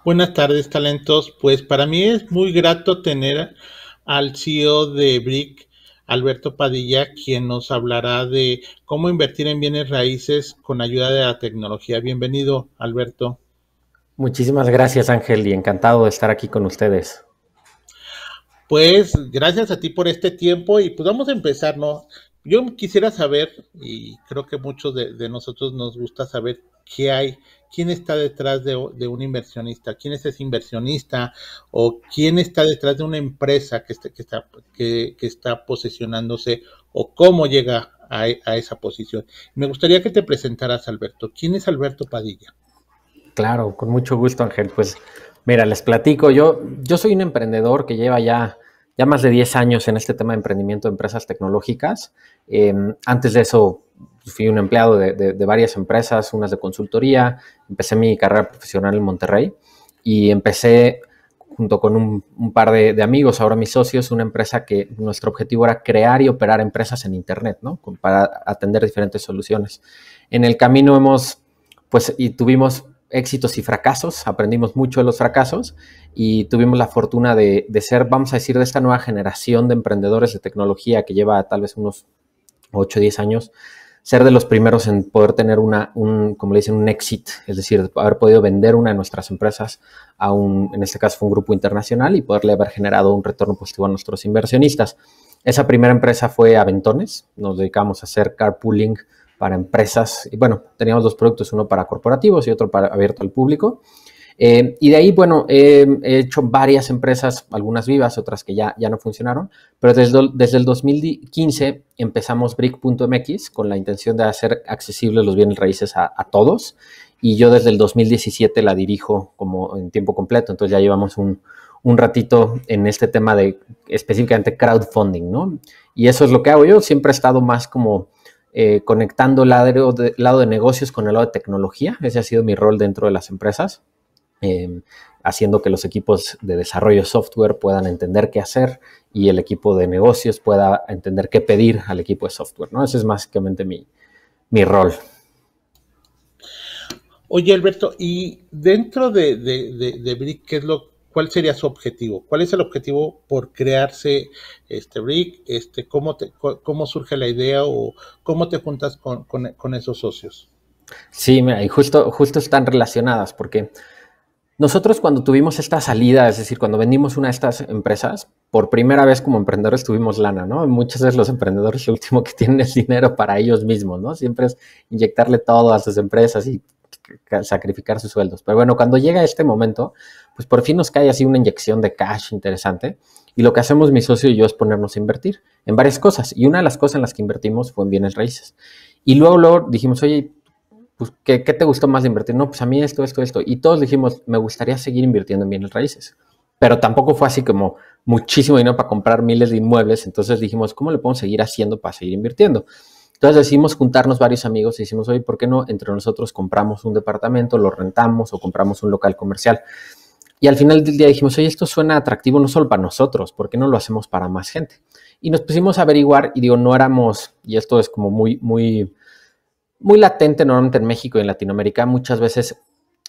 Buenas tardes, talentos. Pues para mí es muy grato tener al CEO de BRIC, Alberto Padilla, quien nos hablará de cómo invertir en bienes raíces con ayuda de la tecnología. Bienvenido, Alberto. Muchísimas gracias, Ángel, y encantado de estar aquí con ustedes. Pues gracias a ti por este tiempo y pues vamos a empezar, ¿no? Yo quisiera saber, y creo que muchos de nosotros nos gusta saber qué hay, quién está detrás de un inversionista, quién es ese inversionista o quién está detrás de una empresa que está posicionándose o cómo llega a esa posición. Me gustaría que te presentaras, Alberto. ¿Quién es Alberto Padilla? Claro, con mucho gusto, Ángel. Pues mira, les platico. Yo soy un emprendedor que lleva ya más de 10 años en este tema de emprendimiento de empresas tecnológicas. Antes de eso, fui un empleado de varias empresas, unas de consultoría. Empecé mi carrera profesional en Monterrey y empecé junto con un par de amigos, ahora mis socios, una empresa que nuestro objetivo era crear y operar empresas en Internet, ¿no? Para atender diferentes soluciones. En el camino y tuvimos éxitos y fracasos, aprendimos mucho de los fracasos y tuvimos la fortuna de ser, vamos a decir, de esta nueva generación de emprendedores de tecnología que lleva tal vez unos 8 o 10 años, ser de los primeros en poder tener como le dicen, un exit, es decir, haber podido vender una de nuestras empresas en este caso fue un grupo internacional y poderle haber generado un retorno positivo a nuestros inversionistas. Esa primera empresa fue Aventones, nos dedicamos a hacer carpooling para empresas. Y bueno, teníamos dos productos, uno para corporativos y otro para abierto al público. Y de ahí, bueno, he hecho varias empresas, algunas vivas, otras que ya no funcionaron, pero desde el 2015 empezamos Brick.mx con la intención de hacer accesibles los bienes raíces a todos, y yo desde el 2017 la dirijo como en tiempo completo, entonces ya llevamos un ratito en este tema de específicamente crowdfunding, ¿no? Y eso es lo que hago yo, siempre he estado más como conectando el lado de negocios con el lado de tecnología. Ese ha sido mi rol dentro de las empresas, haciendo que los equipos de desarrollo de software puedan entender qué hacer y el equipo de negocios pueda entender qué pedir al equipo de software, ¿no? Ese es básicamente mi rol. Oye, Alberto, y dentro de Brick, ¿cuál sería su objetivo? ¿Cuál es el objetivo por crearse este Brick? ¿Cómo surge la idea o cómo te juntas con esos socios? Sí, mira, y justo están relacionadas porque nosotros cuando tuvimos esta salida, es decir, cuando vendimos una de estas empresas, por primera vez como emprendedores tuvimos lana, ¿no? Muchas veces los emprendedores lo último que tienen es dinero para ellos mismos, ¿no? Siempre es inyectarle todo a sus empresas y sacrificar sus sueldos. Pero bueno, cuando llega este momento, pues por fin nos cae así una inyección de cash interesante y lo que hacemos mi socio y yo es ponernos a invertir en varias cosas, y una de las cosas en las que invertimos fue en bienes raíces. Y luego dijimos, oye, pues, ¿qué te gustó más de invertir? No, pues a mí esto. Y todos dijimos, me gustaría seguir invirtiendo en bienes raíces. Pero tampoco fue así como muchísimo dinero para comprar miles de inmuebles. Entonces dijimos, ¿cómo le podemos seguir haciendo para seguir invirtiendo? Entonces decidimos juntarnos varios amigos y decimos, oye, ¿por qué no entre nosotros compramos un departamento, lo rentamos o compramos un local comercial? Y al final del día dijimos, oye, esto suena atractivo no solo para nosotros, ¿por qué no lo hacemos para más gente? Y nos pusimos a averiguar y digo, no éramos, y esto es como muy latente normalmente en México y en Latinoamérica, muchas veces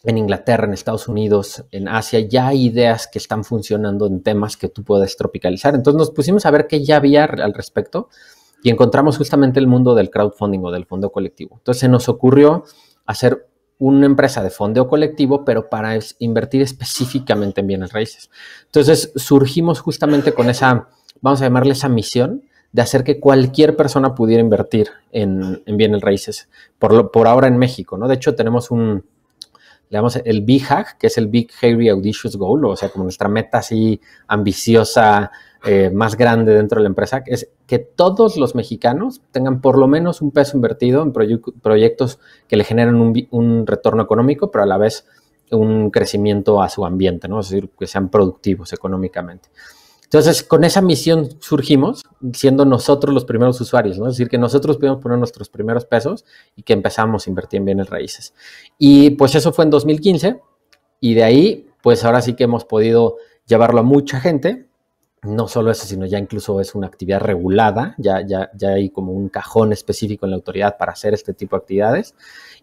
en Inglaterra, en Estados Unidos, en Asia, ya hay ideas que están funcionando en temas que tú puedes tropicalizar. Entonces nos pusimos a ver qué ya había al respecto y encontramos justamente el mundo del crowdfunding o del fondeo colectivo. Entonces se nos ocurrió hacer una empresa de fondeo colectivo, pero para invertir específicamente en bienes raíces. Entonces surgimos justamente con esa, vamos a llamarle esa misión, de hacer que cualquier persona pudiera invertir en bienes raíces, por ahora en México, ¿no? De hecho, tenemos le llamamos el BHAG, que es el Big Hairy Audacious Goal, o sea, como nuestra meta así ambiciosa, más grande dentro de la empresa, es que todos los mexicanos tengan por lo menos un peso invertido en proyectos que le generen un retorno económico, pero a la vez un crecimiento a su ambiente, ¿no? Es decir, que sean productivos económicamente. Entonces, con esa misión surgimos, siendo nosotros los primeros usuarios, ¿no? Es decir, que nosotros pudimos poner nuestros primeros pesos y que empezamos a invertir en bienes raíces. Y pues eso fue en 2015, y de ahí, pues ahora sí que hemos podido llevarlo a mucha gente. No solo eso, sino ya incluso es una actividad regulada, ya hay como un cajón específico en la autoridad para hacer este tipo de actividades,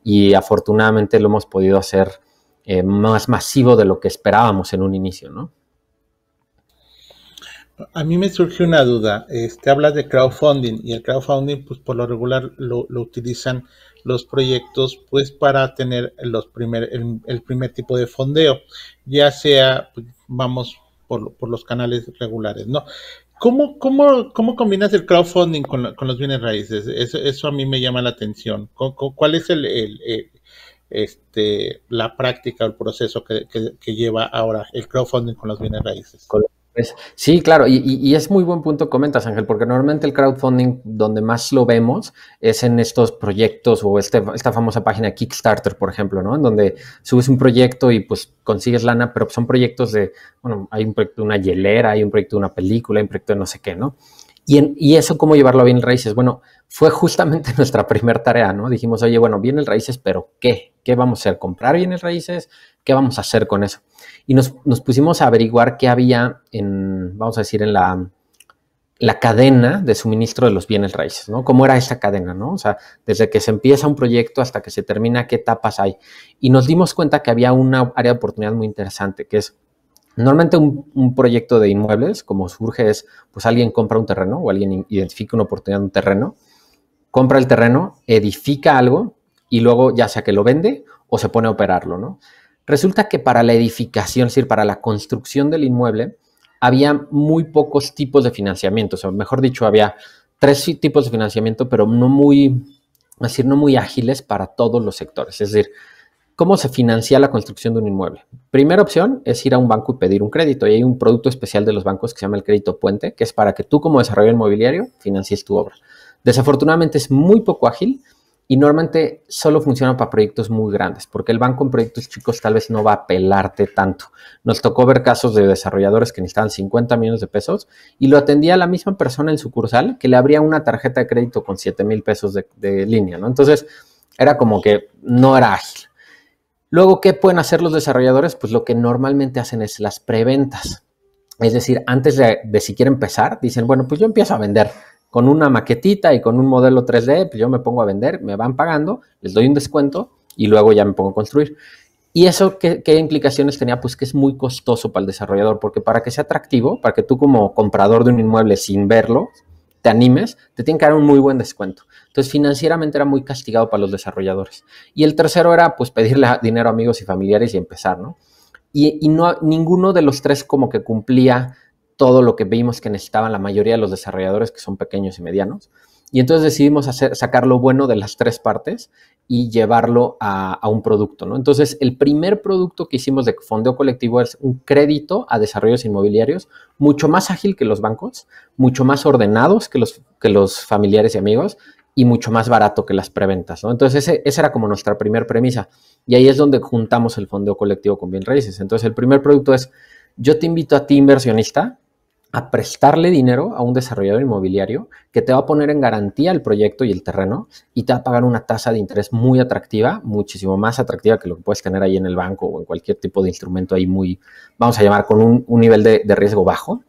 y afortunadamente lo hemos podido hacer más masivo de lo que esperábamos en un inicio, ¿no? A mí me surge una duda. Hablas de crowdfunding y el crowdfunding, pues por lo regular lo utilizan los proyectos, pues para tener el primer tipo de fondeo, ya sea, pues, vamos por los canales regulares, ¿no? ¿Cómo combinas el crowdfunding con los bienes raíces? Eso a mí me llama la atención. ¿Cuál es la práctica o el proceso que lleva ahora el crowdfunding con los bienes raíces? Sí, claro, y es muy buen punto que comentas, Ángel, porque normalmente el crowdfunding donde más lo vemos es en estos proyectos o esta famosa página Kickstarter, por ejemplo, ¿no? En donde subes un proyecto y pues consigues lana, pero son proyectos de, bueno, hay un proyecto de una hielera, hay un proyecto de una película, hay un proyecto de no sé qué, ¿no? Y eso, ¿cómo llevarlo a bienes raíces? Bueno, fue justamente nuestra primera tarea, ¿no? Dijimos, oye, bueno, bienes raíces, pero ¿qué? ¿Qué vamos a hacer? ¿Comprar bienes raíces? ¿Qué vamos a hacer con eso? Y nos pusimos a averiguar qué había vamos a decir, en la cadena de suministro de los bienes raíces, ¿no? ¿Cómo era esa cadena, no? O sea, desde que se empieza un proyecto hasta que se termina, ¿qué etapas hay? Y nos dimos cuenta que había una área de oportunidad muy interesante, que es normalmente un proyecto de inmuebles, como surge es, pues alguien compra un terreno o alguien identifica una oportunidad de un terreno, compra el terreno, edifica algo y luego ya sea que lo vende o se pone a operarlo, ¿no? Resulta que para la edificación, es decir, para la construcción del inmueble, había muy pocos tipos de financiamiento, o sea, mejor dicho, había 3 tipos de financiamiento, pero no muy, es decir, no muy ágiles para todos los sectores. Es decir, ¿cómo se financia la construcción de un inmueble? Primera opción es ir a un banco y pedir un crédito. Y hay un producto especial de los bancos que se llama el crédito puente, que es para que tú como desarrollador inmobiliario financies tu obra. Desafortunadamente es muy poco ágil y normalmente solo funciona para proyectos muy grandes, porque el banco en proyectos chicos tal vez no va a pelarte tanto. Nos tocó ver casos de desarrolladores que necesitaban 50 millones de pesos y lo atendía la misma persona en sucursal que le abría una tarjeta de crédito con 7,000 pesos de línea, ¿no? Entonces era como que no era ágil. Luego, ¿qué pueden hacer los desarrolladores? Pues lo que normalmente hacen es las preventas. Es decir, antes de siquiera empezar, dicen, bueno, pues yo empiezo a vender con una maquetita y con un modelo 3D, pues yo me pongo a vender, me van pagando, les doy un descuento y luego ya me pongo a construir. ¿Y eso qué implicaciones tenía? Pues que es muy costoso para el desarrollador, porque para que sea atractivo, para que tú como comprador de un inmueble sin verlo, te animes, te tienen que dar un muy buen descuento. Entonces, financieramente era muy castigado para los desarrolladores. Y el tercero era, pues, pedirle dinero a amigos y familiares y empezar, ¿no? Y no, ninguno de los tres como que cumplía todo lo que vimos que necesitaban la mayoría de los desarrolladores, que son pequeños y medianos. Y entonces decidimos sacar lo bueno de las 3 partes y llevarlo a un producto, ¿no? Entonces, el primer producto que hicimos de fondeo colectivo es un crédito a desarrollos inmobiliarios mucho más ágil que los bancos, mucho más ordenados que los familiares y amigos y mucho más barato que las preventas, ¿no? Entonces, esa era como nuestra primera premisa. Y ahí es donde juntamos el fondeo colectivo con bien raíces. Entonces, el primer producto es, yo te invito a ti, inversionista, a prestarle dinero a un desarrollador inmobiliario que te va a poner en garantía el proyecto y el terreno y te va a pagar una tasa de interés muy atractiva, muchísimo más atractiva que lo que puedes tener ahí en el banco o en cualquier tipo de instrumento ahí muy, vamos a llamar, con un nivel de riesgo bajo.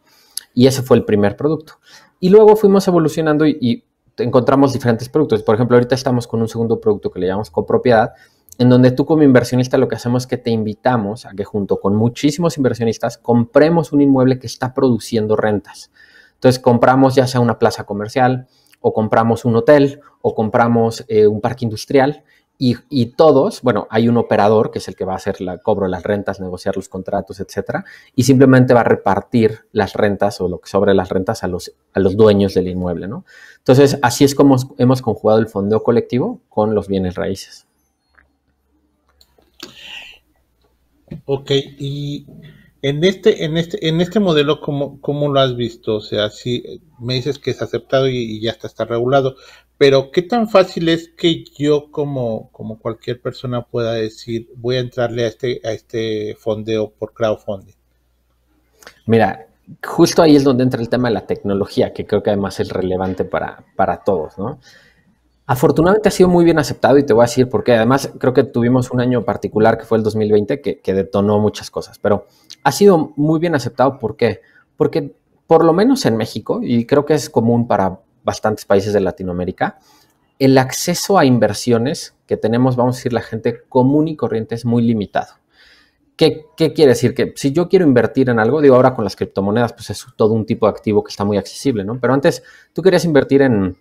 Y ese fue el primer producto. Y luego fuimos evolucionando y encontramos diferentes productos. Por ejemplo, ahorita estamos con un segundo producto que le llamamos copropiedad, en donde tú como inversionista lo que hacemos es que te invitamos a que junto con muchísimos inversionistas compremos un inmueble que está produciendo rentas. Entonces compramos ya sea una plaza comercial o compramos un hotel o compramos un parque industrial y todos, bueno, hay un operador que es el que va a hacer el cobro de las rentas, negociar los contratos, etcétera, y simplemente va a repartir las rentas o lo que sobre las rentas a los dueños del inmueble, ¿no? Entonces, así es como hemos conjugado el fondeo colectivo con los bienes raíces. Ok, y en este modelo, ¿cómo lo has visto? O sea, si me dices que es aceptado y ya está regulado, pero ¿qué tan fácil es que yo como cualquier persona pueda decir, voy a entrarle a este fondeo por crowdfunding? Mira, justo ahí es donde entra el tema de la tecnología, que creo que además es relevante para todos, ¿no? Afortunadamente ha sido muy bien aceptado y te voy a decir por qué. Además, creo que tuvimos un año particular que fue el 2020 que detonó muchas cosas, pero ha sido muy bien aceptado. ¿Por qué? Porque por lo menos en México, y creo que es común para bastantes países de Latinoamérica, el acceso a inversiones que tenemos, vamos a decir, la gente común y corriente es muy limitado. ¿Qué quiere decir? Que si yo quiero invertir en algo, digo, ahora con las criptomonedas, pues es todo un tipo de activo que está muy accesible, ¿no? Pero antes tú querías invertir en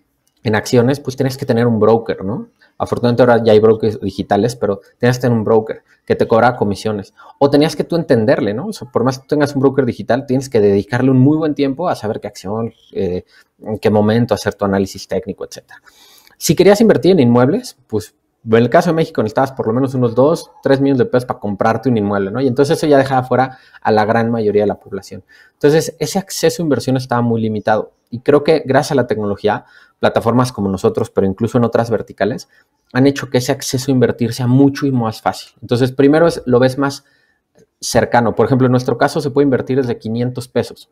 acciones, pues tienes que tener un broker, ¿no? Afortunadamente ahora ya hay brokers digitales, pero tenías que tener un broker que te cobraba comisiones. O tenías que tú entenderle, ¿no? O sea, por más que tú tengas un broker digital, tienes que dedicarle un muy buen tiempo a saber qué acción, en qué momento hacer tu análisis técnico, etcétera. Si querías invertir en inmuebles, pues en el caso de México necesitabas por lo menos unos 2, 3 millones de pesos para comprarte un inmueble, ¿no? Y entonces eso ya dejaba fuera a la gran mayoría de la población. Entonces ese acceso a inversión estaba muy limitado. Y creo que gracias a la tecnología, plataformas como nosotros, pero incluso en otras verticales, han hecho que ese acceso a invertir sea mucho y más fácil. Entonces primero lo ves más cercano. Por ejemplo, en nuestro caso se puede invertir desde 500 pesos.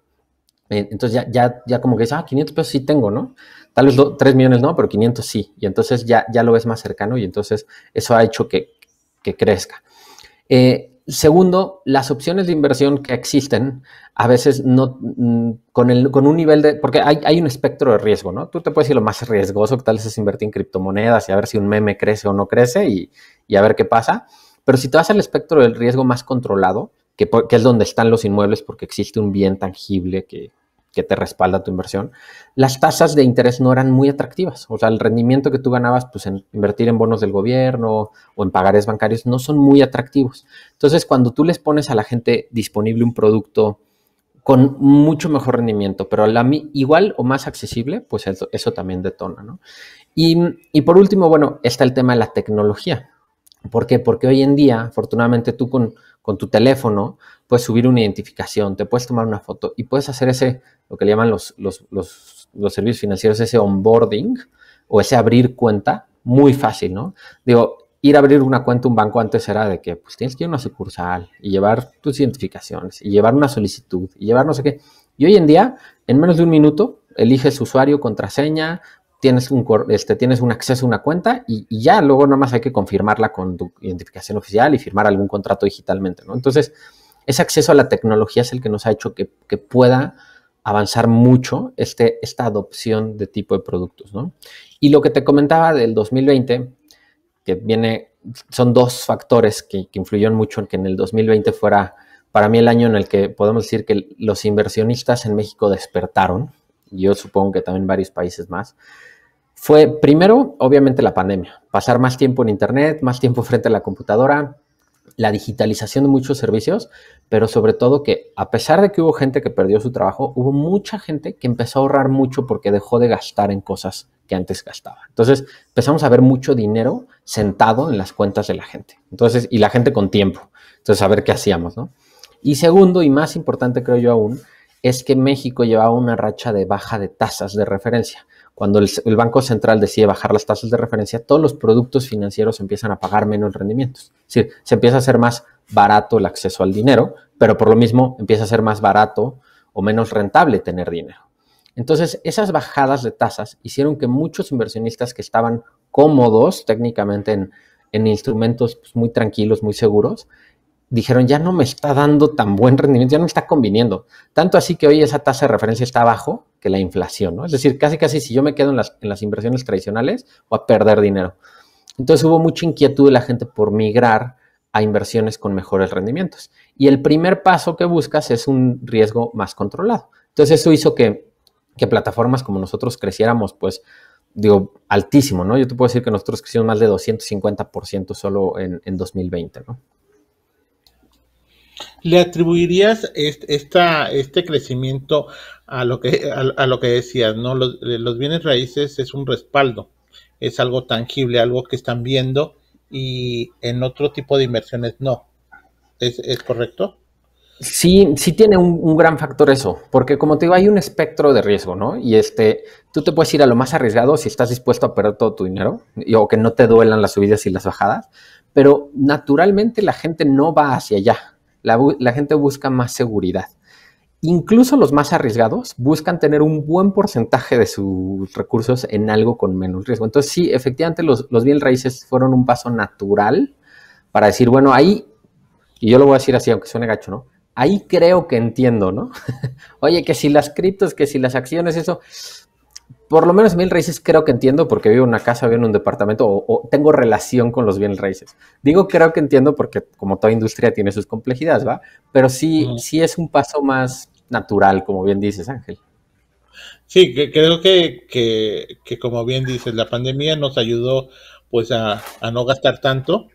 Entonces ya como que dices, 500 pesos sí tengo, ¿no? Tal vez 3 millones no, pero 500 sí. Y entonces ya lo ves más cercano y entonces eso ha hecho que crezca. Segundo, las opciones de inversión que existen a veces no con un nivel de, porque hay un espectro de riesgo, ¿no? Tú te puedes decir lo más riesgoso que tal vez es invertir en criptomonedas y a ver si un meme crece o no crece y a ver qué pasa. Pero si te vas al espectro del riesgo más controlado, que es donde están los inmuebles porque existe un bien tangible que te respalda tu inversión, las tasas de interés no eran muy atractivas. O sea, el rendimiento que tú ganabas pues, en invertir en bonos del gobierno o en pagarés bancarios no son muy atractivos. Entonces, cuando tú les pones a la gente disponible un producto con mucho mejor rendimiento, pero igual o más accesible, pues eso también detona, ¿no? Y por último, bueno, está el tema de la tecnología. ¿Por qué? Porque hoy en día, afortunadamente, tú con tu teléfono puedes subir una identificación, te puedes tomar una foto y puedes hacer lo que le llaman los servicios financieros, ese onboarding o ese abrir cuenta muy fácil, ¿no? Digo, ir a abrir una cuenta, un banco antes era de que pues tienes que ir a una sucursal y llevar tus identificaciones y llevar una solicitud y llevar no sé qué. Y hoy en día, en menos de un minuto, eliges usuario, contraseña, tienes un acceso a una cuenta y ya luego nada más hay que confirmarla con tu identificación oficial y firmar algún contrato digitalmente, ¿no? Entonces, ese acceso a la tecnología es el que nos ha hecho que pueda avanzar mucho esta adopción de tipo de productos, ¿no? Y lo que te comentaba del 2020, que son dos factores que influyeron mucho en que en el 2020 fuera para mí el año en el que podemos decir que los inversionistas en México despertaron, y yo supongo que también varios países más, fue primero, obviamente, la pandemia. Pasar más tiempo en internet, más tiempo frente a la computadora, la digitalización de muchos servicios, pero sobre todo que a pesar de que hubo gente que perdió su trabajo, hubo mucha gente que empezó a ahorrar mucho porque dejó de gastar en cosas que antes gastaba. Entonces empezamos a ver mucho dinero sentado en las cuentas de la gente. Entonces, y la gente con tiempo. Entonces, a ver qué hacíamos, ¿no? Y segundo, y más importante creo yo aún, es que México llevaba una racha de baja de tasas de referencia. Cuando el Banco Central decide bajar las tasas de referencia, todos los productos financieros empiezan a pagar menos rendimientos. Es decir, se empieza a hacer más barato el acceso al dinero, pero por lo mismo empieza a ser más barato o menos rentable tener dinero. Entonces, esas bajadas de tasas hicieron que muchos inversionistas que estaban cómodos técnicamente en instrumentos pues, muy tranquilos, muy seguros, dijeron, ya no me está dando tan buen rendimiento, ya no me está conviniendo. Tanto así que hoy esa tasa de referencia está abajo que la inflación, ¿no? Es decir, casi si yo me quedo en las inversiones tradicionales, voy a perder dinero. Entonces hubo mucha inquietud de la gente por migrar a inversiones con mejores rendimientos. Y el primer paso que buscas es un riesgo más controlado. Entonces eso hizo que plataformas como nosotros creciéramos, pues, digo, altísimo, ¿no? Yo te puedo decir que nosotros crecimos más de 250% solo en 2020, ¿no? ¿Le atribuirías este crecimiento a lo que decías, ¿no? Los bienes raíces es un respaldo, es algo tangible, algo que están viendo y en otro tipo de inversiones no. ¿Es correcto? Sí, sí tiene un gran factor eso, porque como te digo, hay un espectro de riesgo, ¿no? Y tú te puedes ir a lo más arriesgado si estás dispuesto a perder todo tu dinero, o que no te duelan las subidas y las bajadas, pero naturalmente la gente no va hacia allá, la gente busca más seguridad. Incluso los más arriesgados buscan tener un buen porcentaje de sus recursos en algo con menos riesgo. Entonces sí, efectivamente los bienes raíces fueron un paso natural para decir, bueno, ahí, y yo lo voy a decir así, aunque suene gacho, ¿no? Ahí creo que entiendo, ¿no? Oye, que si las criptos, que si las acciones, eso, por lo menos bienes raíces creo que entiendo porque vivo en una casa, vivo en un departamento o tengo relación con los bienes raíces. Digo creo que entiendo porque como toda industria tiene sus complejidades, ¿va? Pero sí, Ujú. sí es un paso más natural, como bien dices, Ángel. Sí, creo que como bien dices, la pandemia nos ayudó pues a no gastar tanto,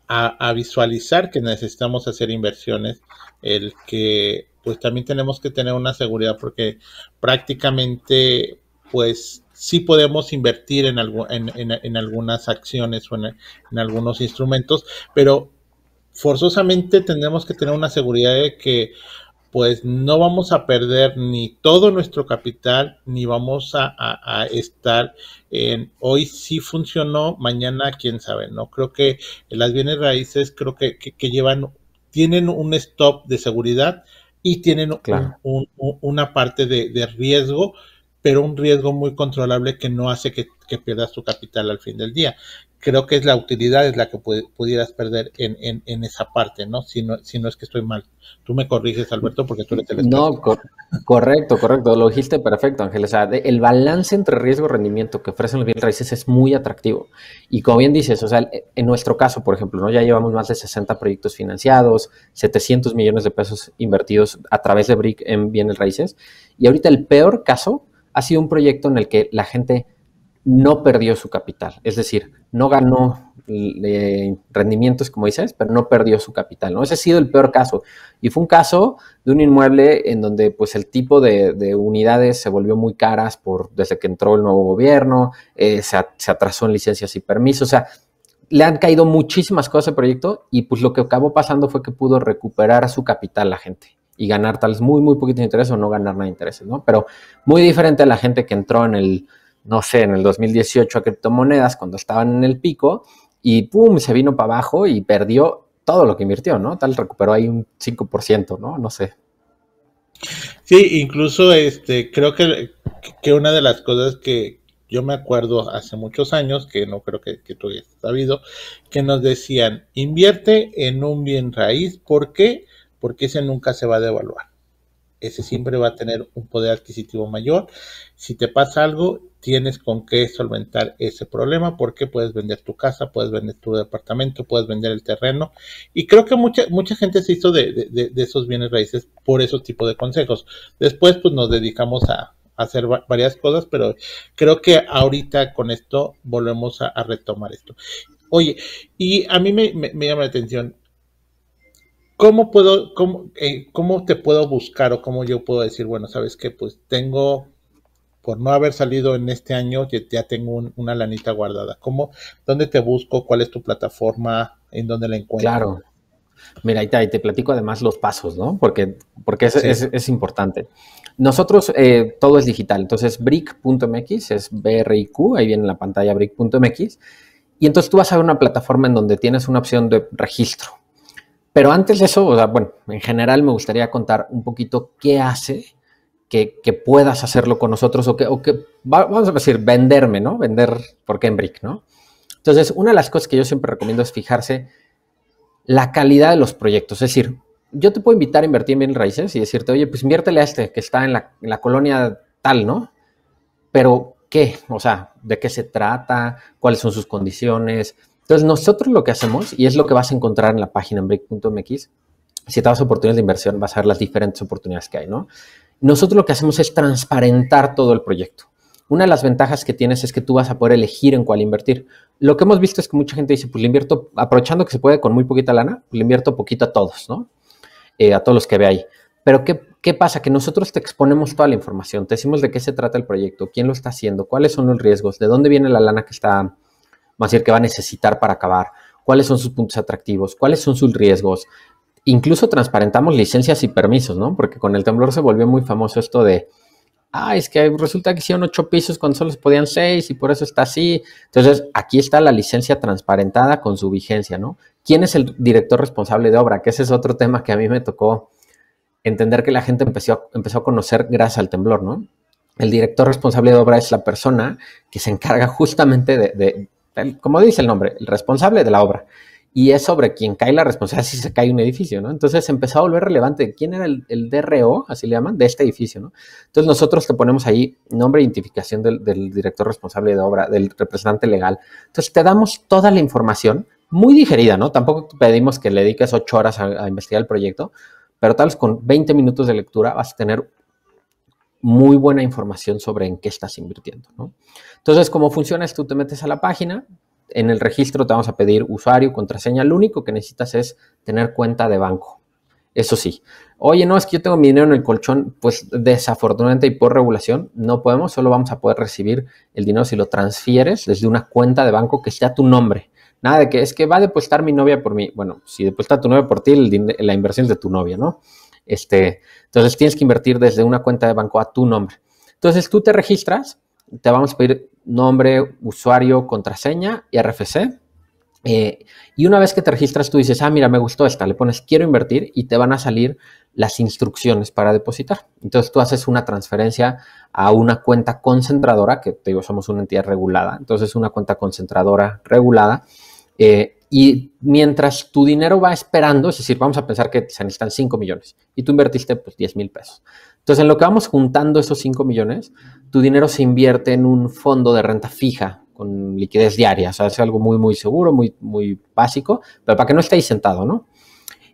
a visualizar que necesitamos hacer inversiones, el que pues también tenemos que tener una seguridad porque prácticamente pues sí podemos invertir en algunas acciones o en algunos instrumentos, pero forzosamente tenemos que tener una seguridad de que pues no vamos a perder ni todo nuestro capital, ni vamos a estar en hoy sí funcionó, mañana quién sabe, ¿no? Creo que las bienes raíces creo que llevan, tienen un stop de seguridad y tienen Claro. una parte de riesgo, pero un riesgo muy controlable que no hace que pierdas tu capital al fin del día. Creo que es la utilidad es la que pudieras perder en esa parte, ¿no? Si no es que estoy mal. Tú me corriges, Alberto, porque tú eres el experto. No, correcto, correcto. Lo dijiste perfecto, Ángel. O sea, el balance entre riesgo y rendimiento que ofrecen los bienes raíces es muy atractivo. Y como bien dices, o sea, en nuestro caso, por ejemplo, ¿no? Ya llevamos más de 60 proyectos financiados, 700 millones de pesos invertidos a través de BRIC en bienes raíces. Y ahorita el peor caso ha sido un proyecto en el que la gente no perdió su capital. Es decir, no ganó rendimientos, como dices, pero no perdió su capital, ¿no? Ese ha sido el peor caso. Y fue un caso de un inmueble en donde pues el tipo de unidades se volvió muy caras desde que entró el nuevo gobierno, se atrasó en licencias y permisos, o sea, le han caído muchísimas cosas al proyecto y pues lo que acabó pasando fue que pudo recuperar su capital la gente y ganar tal vez muy, muy poquito de interés o no ganar nada de intereses, ¿no? Pero muy diferente a la gente que entró en el, no sé, en el 2018 a criptomonedas cuando estaban en el pico y pum, se vino para abajo y perdió todo lo que invirtió, ¿no? Tal recuperó ahí un 5%, ¿no? No sé. Sí, incluso creo que una de las cosas que yo me acuerdo hace muchos años, que no creo que tú hayas sabido, que nos decían, invierte en un bien raíz, ¿por qué? Porque ese nunca se va a devaluar. Ese siempre va a tener un poder adquisitivo mayor. Si te pasa algo, tienes con qué solventar ese problema porque puedes vender tu casa, puedes vender tu departamento, puedes vender el terreno. Y creo que mucha gente se hizo de esos bienes raíces por esos tipos de consejos. Después, pues nos dedicamos a hacer varias cosas, pero creo que ahorita con esto volvemos a retomar esto. Oye, y a mí me llama la atención, ¿cómo te puedo buscar o cómo yo puedo decir, bueno, sabes qué, pues tengo, por no haber salido en este año, ya tengo una lanita guardada? ¿Dónde te busco? ¿Cuál es tu plataforma? ¿En dónde la encuentro? Claro. Mira, ahí te platico además los pasos, ¿no? Porque Sí. es importante. Nosotros, todo es digital. Entonces, brick.mx es BRIQ, ahí viene en la pantalla brick.mx. Y entonces tú vas a ver una plataforma en donde tienes una opción de registro. Pero antes de eso, o sea, bueno, en general me gustaría contar un poquito qué hace que puedas hacerlo con nosotros vamos a decir, venderme, ¿no? Vender por qué en Brick, ¿no? Entonces, una de las cosas que yo siempre recomiendo es fijarse la calidad de los proyectos. Es decir, yo te puedo invitar a invertir en bienes raíces y decirte, oye, pues inviértele a este que está en la colonia tal, ¿no? Pero, ¿qué? O sea, ¿de qué se trata? ¿Cuáles son sus condiciones? Entonces, nosotros lo que hacemos, y es lo que vas a encontrar en la página en break.mx, si te das oportunidades de inversión, vas a ver las diferentes oportunidades que hay, ¿no? Nosotros lo que hacemos es transparentar todo el proyecto. Una de las ventajas que tienes es que tú vas a poder elegir en cuál invertir. Lo que hemos visto es que mucha gente dice, pues le invierto, aprovechando que se puede con muy poquita lana, pues le invierto poquito a todos, ¿no? A todos los que ve ahí. Pero ¿qué pasa? Que nosotros te exponemos toda la información, te decimos de qué se trata el proyecto, quién lo está haciendo, cuáles son los riesgos, de dónde viene la lana que está, vamos a decir, que va a necesitar para acabar, cuáles son sus puntos atractivos, cuáles son sus riesgos. Incluso transparentamos licencias y permisos, ¿no? Porque con el temblor se volvió muy famoso esto de, es que resulta que hicieron 8 pisos cuando solo se podían 6 y por eso está así. Entonces, aquí está la licencia transparentada con su vigencia, ¿no? ¿Quién es el director responsable de obra? Que ese es otro tema que a mí me tocó entender que la gente empezó a conocer gracias al temblor, ¿no? El director responsable de obra es la persona que se encarga justamente como dice el nombre, el responsable de la obra. y es sobre quien cae la responsabilidad si se cae un edificio, ¿no? Entonces se empezó a volver relevante quién era el DRO, así le llaman, de este edificio, ¿no? Entonces nosotros te ponemos ahí nombre e identificación del director responsable de obra, del representante legal. Entonces te damos toda la información muy digerida, ¿no? Tampoco pedimos que le dediques 8 horas a investigar el proyecto, pero tal vez con 20 minutos de lectura vas a tener muy buena información sobre en qué estás invirtiendo, ¿no? Entonces, ¿cómo funciona? Es tú te metes a la página, en el registro te vamos a pedir usuario, contraseña, lo único que necesitas es tener cuenta de banco. Eso sí, oye, no, es que yo tengo mi dinero en el colchón, pues desafortunadamente y por regulación no podemos, solo vamos a poder recibir el dinero si lo transfieres desde una cuenta de banco que esté a tu nombre. Nada de que es que va a depositar mi novia por mí. Bueno, si deposita tu novia por ti, la inversión es de tu novia, ¿no? Entonces tienes que invertir desde una cuenta de banco a tu nombre. Entonces tú te registras, te vamos a pedir nombre, usuario, contraseña y RFC. Y una vez que te registras, tú dices, mira, me gustó esta, le pones quiero invertir y te van a salir las instrucciones para depositar. Entonces tú haces una transferencia a una cuenta concentradora, que te digo, somos una entidad regulada, entonces una cuenta concentradora regulada. Y mientras tu dinero va esperando, es decir, vamos a pensar que se necesitan 5 millones y tú invertiste pues 10,000 pesos. Entonces, en lo que vamos juntando esos 5 millones, tu dinero se invierte en un fondo de renta fija con liquidez diaria. O sea, es algo muy, muy seguro, muy, muy básico, pero para que no esté ahí sentado, ¿no?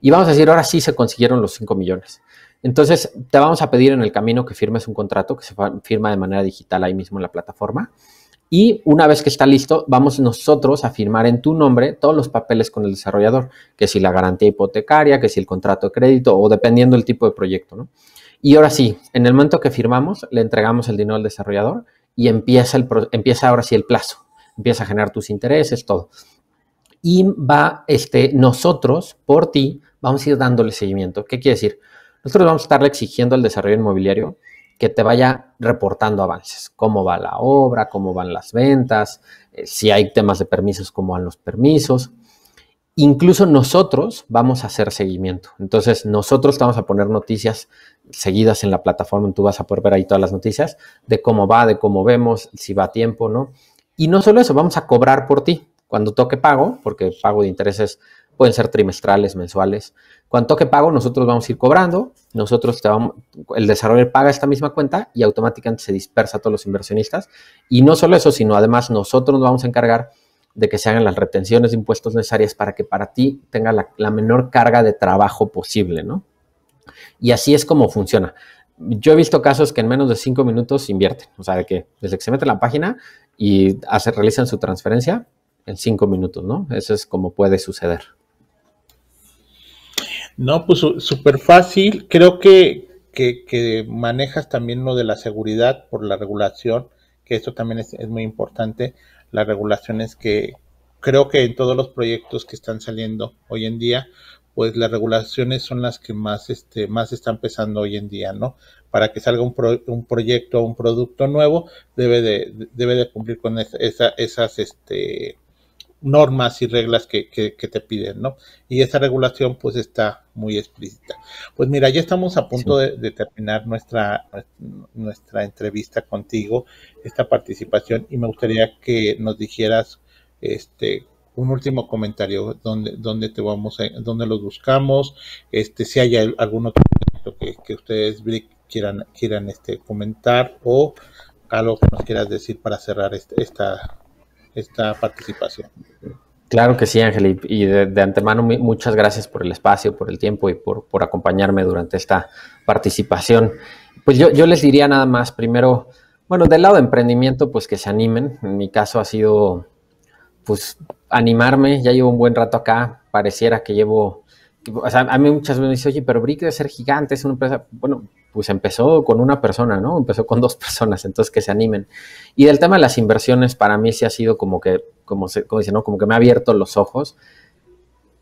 Y vamos a decir, ahora sí se consiguieron los 5 millones. Entonces, te vamos a pedir en el camino que firmes un contrato que se firma de manera digital ahí mismo en la plataforma. Y una vez que está listo, vamos nosotros a firmar en tu nombre todos los papeles con el desarrollador, que si la garantía hipotecaria, que si el contrato de crédito o dependiendo del tipo de proyecto, ¿no? Y ahora sí, en el momento que firmamos, le entregamos el dinero al desarrollador y empieza ahora sí el plazo. Empieza a generar tus intereses, todo. Y nosotros, por ti, vamos a ir dándole seguimiento. ¿Qué quiere decir? Nosotros vamos a estarle exigiendo al desarrollo inmobiliario que te vaya reportando avances, cómo va la obra, cómo van las ventas, si hay temas de permisos, cómo van los permisos. Incluso nosotros vamos a hacer seguimiento. Entonces, nosotros te vamos a poner noticias seguidas en la plataforma. Tú vas a poder ver ahí todas las noticias de cómo va, de cómo vemos, si va a tiempo, ¿no? Y no solo eso, vamos a cobrar por ti. Cuando toque pago, porque pago de intereses pueden ser trimestrales, mensuales. Cuando toque pago, nosotros vamos a ir cobrando. El desarrollador paga esta misma cuenta y automáticamente se dispersa a todos los inversionistas. Y no solo eso, sino además nosotros nos vamos a encargar de que se hagan las retenciones de impuestos necesarias para que para ti tenga la menor carga de trabajo posible, ¿no? Y así es como funciona. Yo he visto casos que en menos de 5 minutos invierten. O sea, de que desde que se mete en la página y realizan su transferencia en 5 minutos, ¿no? Eso es como puede suceder. No, pues súper fácil. Creo que manejas también lo de la seguridad por la regulación, que esto también es muy importante. Las regulaciones que creo que en todos los proyectos que están saliendo hoy en día, pues las regulaciones son las que más están pesando hoy en día, ¿no? Para que salga un proyecto, un producto nuevo, debe de cumplir con esas normas y reglas que te piden, ¿no? Y esa regulación pues está muy explícita. Pues mira, ya estamos a punto de terminar nuestra entrevista contigo, esta participación, y me gustaría que nos dijeras un último comentario, dónde los buscamos, si hay algún otro proyecto que ustedes quieran comentar, o algo que nos quieras decir para cerrar esta participación. Claro que sí, Ángel, y de antemano muchas gracias por el espacio, por el tiempo y por acompañarme durante esta participación. Pues yo les diría nada más, primero, bueno, del lado de emprendimiento, pues que se animen. En mi caso ha sido, pues, animarme. Ya llevo un buen rato acá, pareciera que llevo, o sea, a mí muchas veces me dicen, oye, pero Brick debe ser gigante, es una empresa, bueno, pues empezó con una persona, ¿no? Empezó con 2 personas, entonces que se animen. Y del tema de las inversiones, para mí sí ha sido como dice, ¿no? Como que me ha abierto los ojos.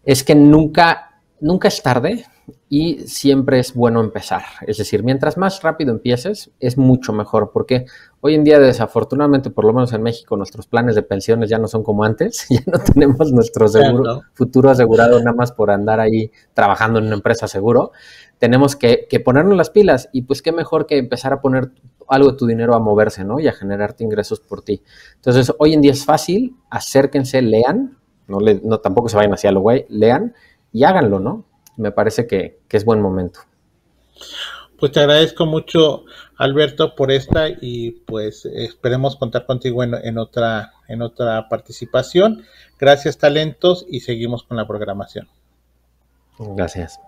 Es que nunca es tarde y siempre es bueno empezar. Es decir, mientras más rápido empieces, es mucho mejor, porque hoy en día, desafortunadamente, por lo menos en México, nuestros planes de pensiones ya no son como antes. Ya no tenemos nuestro futuro asegurado nada más por andar ahí trabajando en una empresa seguro. Tenemos que ponernos las pilas, y pues qué mejor que empezar a poner algo de tu dinero a moverse, ¿no? Y a generarte ingresos por ti. Entonces, hoy en día es fácil, acérquense, lean, no tampoco se vayan hacia lo güey, lean y háganlo, ¿no? Me parece que es buen momento. Pues te agradezco mucho, Alberto, por esta y pues esperemos contar contigo en otra participación. Gracias, talentos, y seguimos con la programación. Gracias.